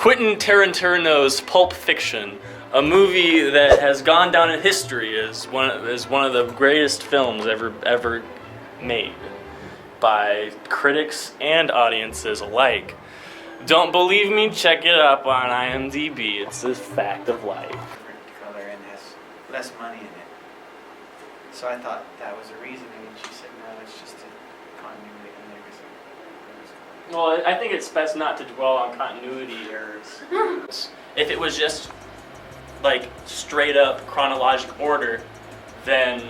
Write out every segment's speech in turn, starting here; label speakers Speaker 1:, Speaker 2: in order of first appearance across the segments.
Speaker 1: Quentin Tarantino's Pulp Fiction, a movie that has gone down in history as one of the greatest films ever made by critics and audiences alike. Don't believe me? Check it up on IMDb. It's a fact of life.
Speaker 2: Color and has less money in it. So I thought that was a reason, and she said, no, it's just a continuity in there.
Speaker 1: Well, I think it's best not to dwell on continuity errors. If it was just like straight up chronological order, then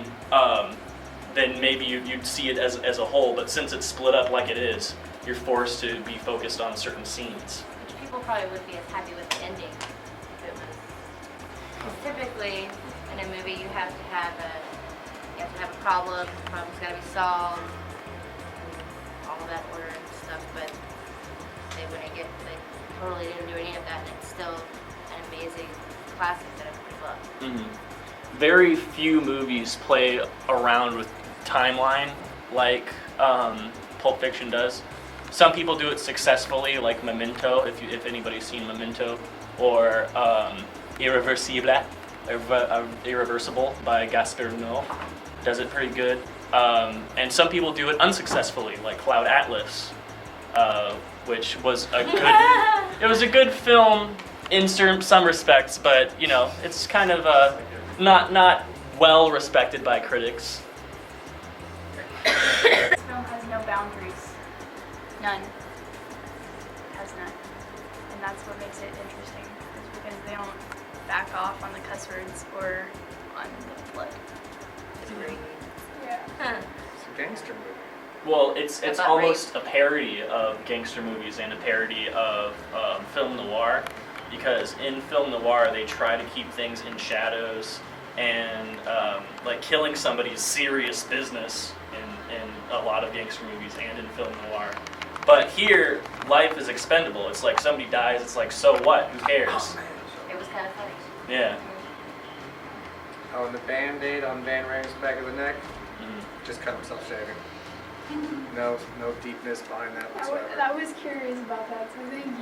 Speaker 1: maybe you'd see it as a whole. But since it's split up like it is, you're forced to be focused on certain scenes.
Speaker 3: Which people probably would be as happy with the ending if it was. Because typically in a movie you have to have a problem. The problem's got to be solved. And all of that order and stuff, but they totally didn't do any of that, and it's still an amazing classic that everybody loves.
Speaker 1: Mm-hmm. Very few movies play around with timeline like Pulp Fiction does. Some people do it successfully, like Memento, if anybody's seen Memento, or Irreversible by Gaspar Noé, does it pretty good. And some people do it unsuccessfully, like Cloud Atlas, which was a good film in some respects, but it's kind of not well respected by critics.
Speaker 4: This film has no boundaries. None. It has none. And that's what makes it interesting, is because they don't back off on the cuss words or on the blood. Yeah.
Speaker 2: It's a gangster movie.
Speaker 1: Well, it's almost a parody of gangster movies and a parody of film noir, because in film noir they try to keep things in shadows, and like killing somebody is serious business in a lot of gangster movies and in film noir. But here, life is expendable. It's like somebody dies, it's like, so what? Who cares?
Speaker 3: It was kind of funny.
Speaker 1: Yeah.
Speaker 5: Oh, and the Band-Aid on Van Rang's back of the neck,
Speaker 1: Mm-hmm.
Speaker 5: just cut himself shaving. No deepness behind that whatsoever.
Speaker 4: I was curious about that, so thank you.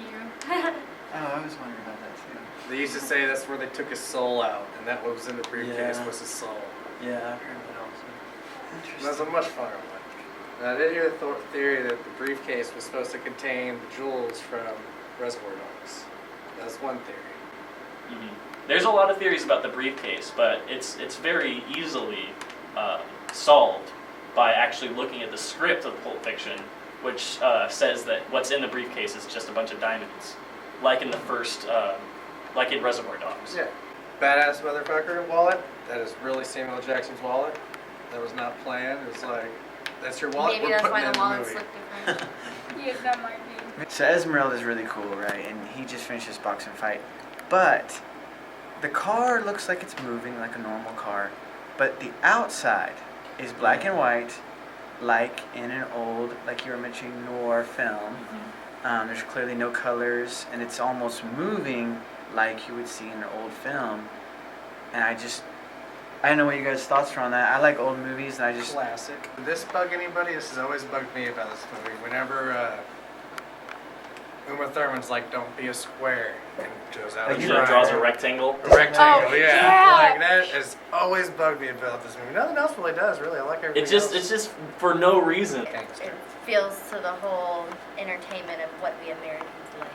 Speaker 2: Oh, I was wondering about that too.
Speaker 5: They used to say that's where they took his soul out, and that what was in the briefcase
Speaker 2: Yeah.
Speaker 5: was his soul.
Speaker 2: Yeah, I've heard that also.
Speaker 5: That's
Speaker 2: Interesting.
Speaker 5: a much funner one. And I did hear the theory that the briefcase was supposed to contain the jewels from Reservoir Dogs. That's one theory.
Speaker 1: Mm-hmm. There's a lot of theories about the briefcase, but it's very easily solved by actually looking at the script of Pulp Fiction, which says that what's in the briefcase is just a bunch of diamonds, like in the first, like in Reservoir Dogs.
Speaker 5: Yeah. Badass motherfucker wallet. That is really Samuel L. Jackson's wallet. That was not planned. It's like, that's your wallet.
Speaker 3: Maybe
Speaker 5: We're
Speaker 3: that's
Speaker 5: putting
Speaker 3: why
Speaker 5: it in
Speaker 3: the
Speaker 5: the
Speaker 3: wallets
Speaker 5: movie.
Speaker 3: look different.
Speaker 4: Yeah, that might be.
Speaker 2: So Esmeralda's really cool, right? And he just finished his boxing fight. But the car looks like it's moving like a normal car. But the outside is black and white, like in an old, like you were mentioning, noir film.
Speaker 1: Mm-hmm.
Speaker 2: There's clearly no colors, and it's almost moving like you would see in an old film. And I don't know what you guys' thoughts are on that. I like old movies, and I just...
Speaker 5: Classic. Did this bug anybody? This has always bugged me about this movie. Whenever Uma Thurman's like, "Don't be a square," and goes out
Speaker 2: Like
Speaker 5: and
Speaker 1: She
Speaker 2: you
Speaker 1: draws a rectangle.
Speaker 5: A rectangle,
Speaker 4: Oh,
Speaker 5: yeah.
Speaker 4: yeah.
Speaker 5: Like that has always bugged me about this movie. Nothing else really does, really. I like everything
Speaker 1: It's just for no reason.
Speaker 5: Gangster.
Speaker 3: It feels to the whole entertainment of what we Americans like.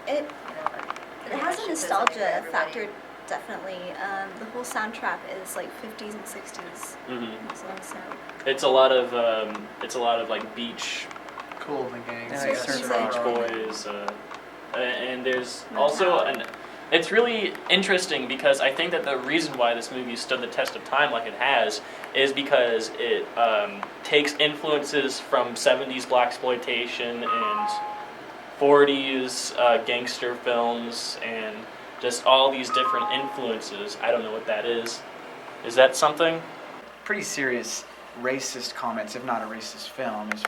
Speaker 6: It
Speaker 3: Like,
Speaker 6: it has a
Speaker 3: pretty much
Speaker 6: nostalgia
Speaker 3: for everybody.
Speaker 6: factor, definitely. The whole soundtrack is like 50s and 60s.
Speaker 1: Mm-hmm.
Speaker 6: So
Speaker 1: It's a lot of like beach
Speaker 2: Cool, the gang.
Speaker 6: Yeah, like
Speaker 1: Beach
Speaker 6: Surfing.
Speaker 1: Boys, and there's also it's really interesting because I think that the reason why this movie stood the test of time like it has is because it takes influences from 70s blaxploitation and 40s gangster films and just all these different influences. I don't know what that is. Is that something?
Speaker 2: Pretty serious racist comments, if not a racist film. There's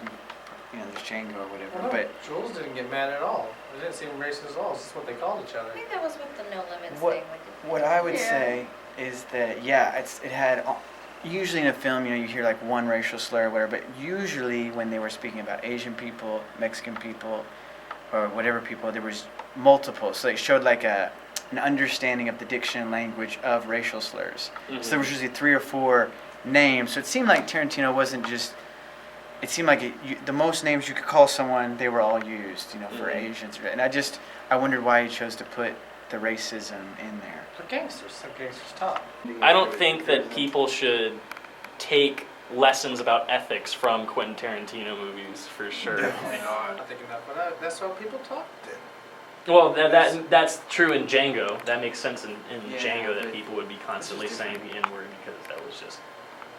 Speaker 2: Django or whatever.
Speaker 5: Well, no,
Speaker 2: But
Speaker 5: Jules didn't get mad at all. It didn't seem racist at all. It's just what they called each other.
Speaker 3: I think that was with the No Limits
Speaker 2: What-
Speaker 3: thing.
Speaker 2: what I would
Speaker 4: Yeah.
Speaker 2: say is that it had usually in a film, you hear like one racial slur or whatever, but usually when they were speaking about Asian people, Mexican people, or whatever people, there was multiple. So it showed like an understanding of the diction and language of racial slurs. So there was usually 3 or 4 names. So it seemed like Tarantino wasn't just. It seemed like the most names you could call someone, they were all used, for Asians. And I wondered why he chose to put the racism in there.
Speaker 5: For gangsters, some gangsters talk.
Speaker 1: I don't think that people should take lessons about ethics from Quentin Tarantino movies, for sure.
Speaker 5: Definitely not. I think that's how people talk then.
Speaker 1: Well, that's true in Django. That makes sense in
Speaker 2: Yeah,
Speaker 1: Django that
Speaker 2: but
Speaker 1: people would be constantly saying the N-word because that was just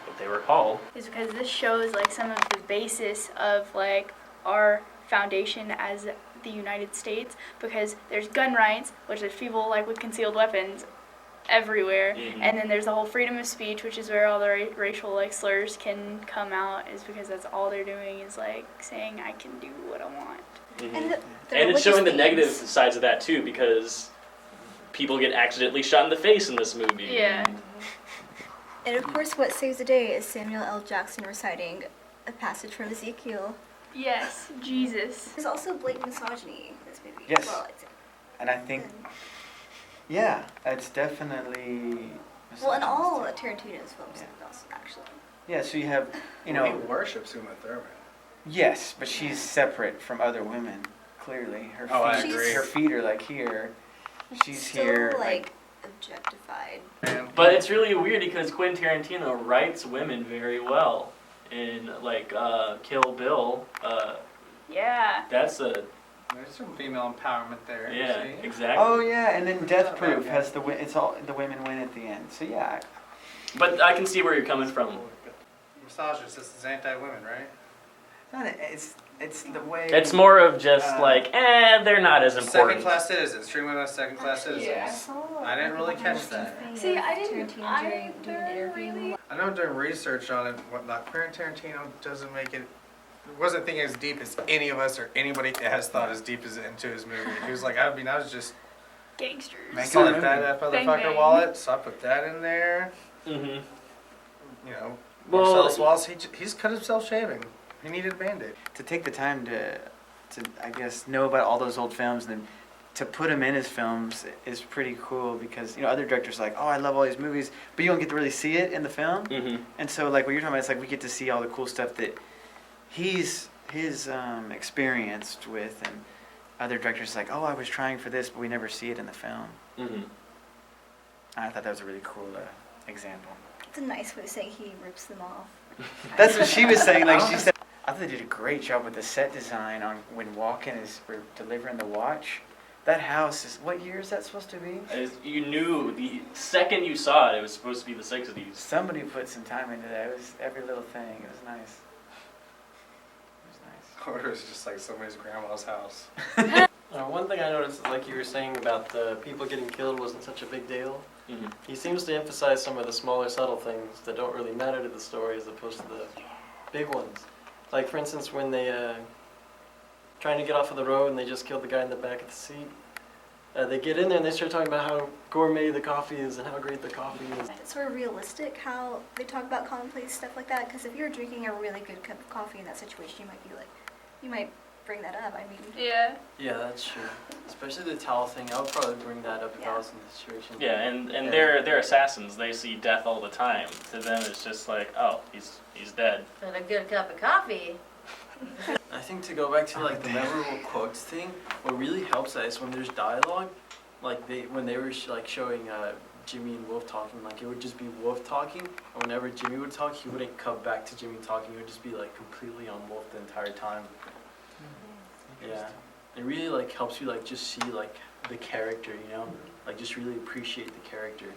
Speaker 1: what they were called.
Speaker 4: Is because this shows like some of the basis of like our foundation as the United States, because there's gun rights, which is people like with concealed weapons everywhere, and then there's the whole freedom of speech, which is where all the racial like slurs can come out, is because that's all they're doing is like saying I can do what I want.
Speaker 6: And
Speaker 1: And it's showing the negative sides of that too, because people get accidentally shot in the face in this movie.
Speaker 4: Yeah.
Speaker 6: And of course, what saves the day is Samuel L. Jackson reciting a passage from Ezekiel.
Speaker 4: Yes, Jesus.
Speaker 6: There's also blatant misogyny in this movie.
Speaker 2: Yes.
Speaker 6: Well, it's,
Speaker 2: And I think, yeah, it's definitely.
Speaker 6: well, in all Tarantino's films, actually.
Speaker 2: Yeah, so you have,
Speaker 5: He worships Uma Thurman.
Speaker 2: yes, but she's separate from other women. Clearly, her feet,
Speaker 5: Oh, I
Speaker 6: agree.
Speaker 2: her feet are like here. She's
Speaker 6: Still,
Speaker 2: here,
Speaker 6: like objectified.
Speaker 1: But it's really weird because Quentin Tarantino writes women very well. In like Kill Bill,
Speaker 4: Yeah.
Speaker 1: that's a
Speaker 5: There's some female empowerment there.
Speaker 1: yeah,
Speaker 5: See?
Speaker 1: exactly.
Speaker 2: Oh yeah, and then Death
Speaker 5: Not
Speaker 2: Proof
Speaker 5: bad.
Speaker 2: has it's all the women win at the end. So yeah,
Speaker 1: But I can see where you're coming from.
Speaker 5: Misogynist, this is anti-women, right?
Speaker 2: it's the way.
Speaker 1: It's more of just they're not as important.
Speaker 5: Second-class citizens. Treat women as second-class citizens. I didn't really catch that.
Speaker 4: See, I didn't
Speaker 6: Tarantino during an
Speaker 4: either,
Speaker 6: interview.
Speaker 4: really.
Speaker 5: I know doing research on it, whatnot, Quentin Tarantino doesn't make it. Wasn't thinking as deep as any of us or anybody has thought as deep as into his movie. He was like, I was just
Speaker 4: Gangsters.
Speaker 2: Make
Speaker 5: saw
Speaker 2: a
Speaker 5: that
Speaker 4: Bang,
Speaker 5: motherfucker
Speaker 4: bang.
Speaker 5: wallet, so I put that in there.
Speaker 1: Mm-hmm.
Speaker 5: Well,
Speaker 1: Well,
Speaker 5: Marcellus Wallace, he's cut himself shaving. He needed a Band-Aid.
Speaker 2: to take the time to I guess know about all those old films and then to put them in his films is pretty cool because other directors are like, oh, I love all these movies, but you don't get to really see it in the film.
Speaker 1: Mm-hmm.
Speaker 2: And so like what you're talking about, it's like we get to see all the cool stuff that he's experienced with, and other directors like, oh, I was trying for this, but we never see it in the film.
Speaker 1: Mm-hmm.
Speaker 2: I thought that was a really cool example.
Speaker 6: It's a nice way of saying he rips them off.
Speaker 2: That's what she was saying. Like she said, I thought they did a great job with the set design on when Walken is delivering the watch. That house is, what year is that supposed to be?
Speaker 1: You knew the second you saw it, it was supposed to be the 60s.
Speaker 2: Somebody put some time into that. It was every little thing. It was nice. It was nice.
Speaker 5: Or it was just like somebody's grandma's house.
Speaker 7: One thing I noticed is like you were saying about the people getting killed wasn't such a big deal.
Speaker 1: Mm-hmm.
Speaker 7: He seems to emphasize some of the smaller subtle things that don't really matter to the story as opposed to the big ones. Like for instance when they trying to get off of the road and they just killed the guy in the back of the seat. They get in there and they start talking about how gourmet the coffee is and how great the coffee is.
Speaker 6: It's sort of realistic how they talk about commonplace stuff like that, because if you're drinking a really good cup of coffee in that situation, you might bring that up. I mean,
Speaker 4: Yeah.
Speaker 7: Yeah, that's true. Especially the towel thing. I would probably bring that up if I was in the situation.
Speaker 1: Yeah, and they're assassins. They see death all the time. To them, it's just like, oh, he's dead.
Speaker 3: And a good cup of coffee.
Speaker 7: I think to go back to like the memorable quotes thing, what really helps that is when there's dialogue, like when they were showing Jimmy and Wolf talking, like it would just be Wolf talking, and whenever Jimmy would talk, he wouldn't cut back to Jimmy talking. He would just be like completely on Wolf the entire time. Yeah, it really like helps you like just see like the character, like just really appreciate the character.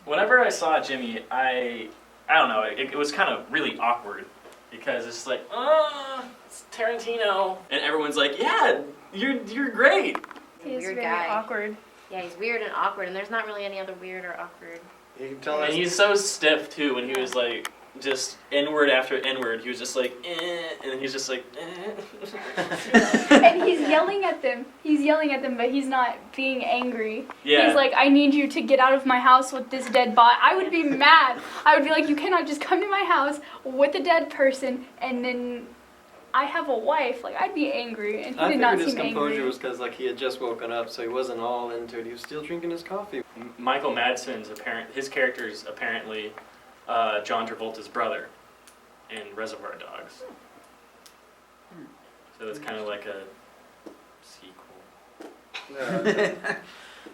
Speaker 1: Whenever I saw Jimmy, I don't know, it was kind of really awkward because it's like, it's Tarantino, and everyone's like, yeah, you're great.
Speaker 4: He is
Speaker 3: Weird
Speaker 4: very
Speaker 3: guy.
Speaker 4: awkward.
Speaker 3: Yeah, he's weird and awkward, and there's not really any other weird or awkward.
Speaker 5: You can tell
Speaker 1: And he's so stiff too. When he was like just N-word after N-word, he was just like, and then he's just like,
Speaker 4: And he's yelling at them. He's yelling at them, but he's not being angry.
Speaker 1: Yeah.
Speaker 4: He's like, I need you to get out of my house with this dead body. I would be mad. I would be like, you cannot just come to my house with a dead person and then I have a wife. Like, I'd be angry, and he
Speaker 8: I
Speaker 4: did not
Speaker 8: figured his
Speaker 4: seem
Speaker 8: composure
Speaker 4: angry.
Speaker 8: was because like he had just woken up, so he wasn't all into it. He was still drinking his coffee.
Speaker 1: Michael Madsen's his character is apparently John Travolta's brother in Reservoir Dogs. So it's kind of like a sequel.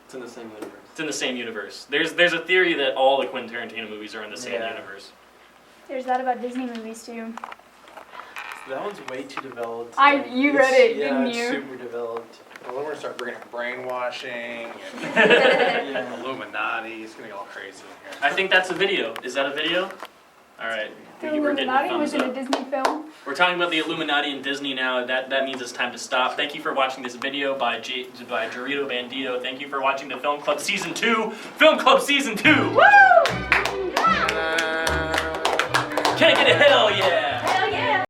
Speaker 8: It's in the same universe.
Speaker 1: It's in the same universe. There's a theory that all the Quentin Tarantino movies are in the same
Speaker 2: Yeah.
Speaker 1: universe.
Speaker 4: There's that about Disney movies too.
Speaker 7: That one's way too developed.
Speaker 4: You
Speaker 7: It's-
Speaker 4: read it,
Speaker 7: yeah,
Speaker 4: didn't
Speaker 7: it's
Speaker 4: you?
Speaker 7: super developed.
Speaker 5: Well, then we're gonna start bringing up brainwashing and
Speaker 7: Yeah.
Speaker 5: Illuminati. It's gonna get all crazy in here.
Speaker 1: I think that's a video. Is that a video? All right.
Speaker 4: The
Speaker 1: We're getting
Speaker 4: Illuminati
Speaker 1: thumbs
Speaker 4: was in a
Speaker 1: up.
Speaker 4: Disney film.
Speaker 1: We're talking about the Illuminati and Disney now. That means it's time to stop. Thank you for watching this video by Dorito Bandito. Thank you for watching the Film Club Season 2. Film Club Season 2! Woo! Can I get a hell yeah?